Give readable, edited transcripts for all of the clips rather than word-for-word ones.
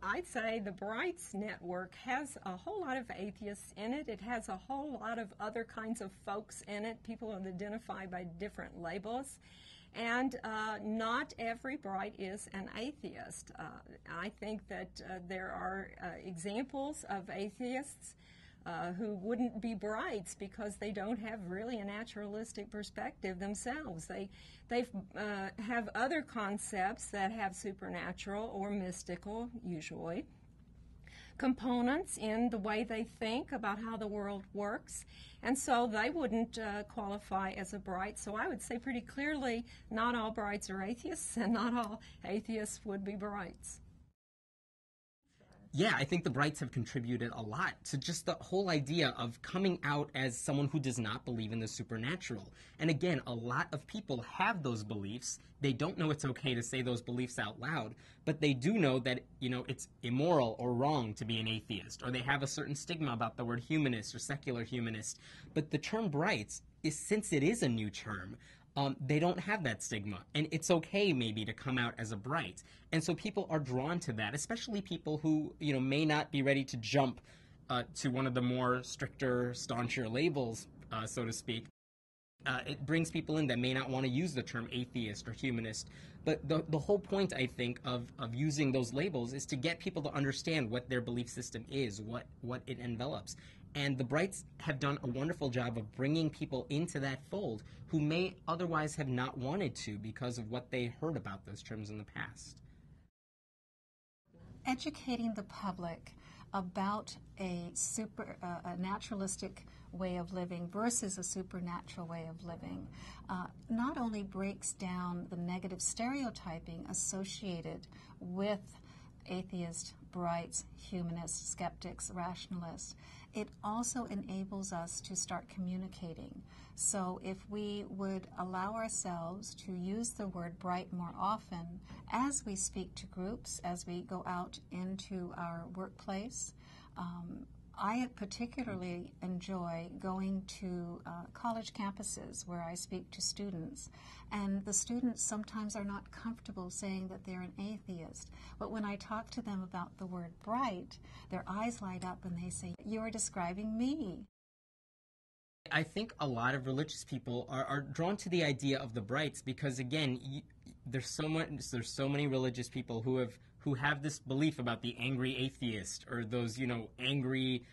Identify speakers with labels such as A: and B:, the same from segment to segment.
A: I'd say the Brights network has a whole lot of atheists in it. It has a whole lot of other kinds of folks in it, people who identify by different labels. And not every Bright is an atheist. I think that there are examples of atheists who wouldn't be Brights because they don't have really a naturalistic perspective themselves. They have other concepts that have supernatural or mystical, usually, components in the way they think about how the world works, and so they wouldn't qualify as a Bright. So I would say pretty clearly not all Brights are atheists, and not all atheists would be Brights.
B: Yeah, I think the Brights have contributed a lot to just the whole idea of coming out as someone who does not believe in the supernatural. And again, a lot of people have those beliefs. They don't know it's okay to say those beliefs out loud, but they do know that, it's immoral or wrong to be an atheist, or they have a certain stigma about the word humanist or secular humanist. But the term Brights since it is a new term, they don't have that stigma. And it's okay maybe to come out as a Bright. And so people are drawn to that, especially people who, may not be ready to jump to one of the more stricter, stauncher labels, so to speak. It brings people in that may not want to use the term atheist or humanist. But the whole point, I think, of using those labels is to get people to understand what their belief system is, what it envelops. And the Brights have done a wonderful job of bringing people into that fold who may otherwise have not wanted to because of what they heard about those terms in the past.
C: Educating the public about a naturalistic way of living versus a supernatural way of living not only breaks down the negative stereotyping associated with atheists, Brights, humanists, skeptics, rationalists, it also enables us to start communicating. So if we would allow ourselves to use the word Bright more often as we speak to groups, as we go out into our workplace, I particularly enjoy going to college campuses where I speak to students, and the students sometimes are not comfortable saying that they're an atheist, but when I talk to them about the word Bright, their eyes light up and they say, "You're describing me."
B: I think a lot of religious people are drawn to the idea of the Brights because, again, there's so many religious people who have this belief about the angry atheist or those angry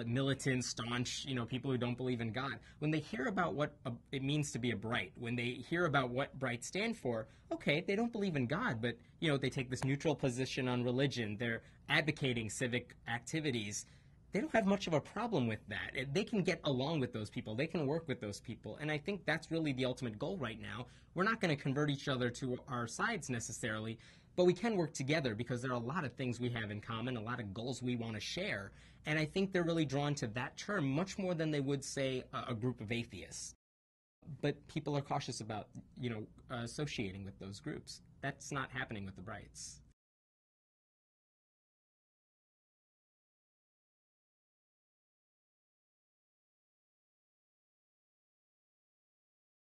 B: militant, staunch people who don't believe in God. When they hear about what it means to be a Bright, when they hear about what Brights stand for, okay, they don't believe in God, but they take this neutral position on religion. They're advocating civic activities. They don't have much of a problem with that. They can get along with those people. They can work with those people. And I think that's really the ultimate goal right now. We're not going to convert each other to our sides necessarily, but we can work together because there are a lot of things we have in common, a lot of goals we want to share. And I think they're really drawn to that term much more than they would say a group of atheists. But people are cautious about, associating with those groups. That's not happening with the Brights.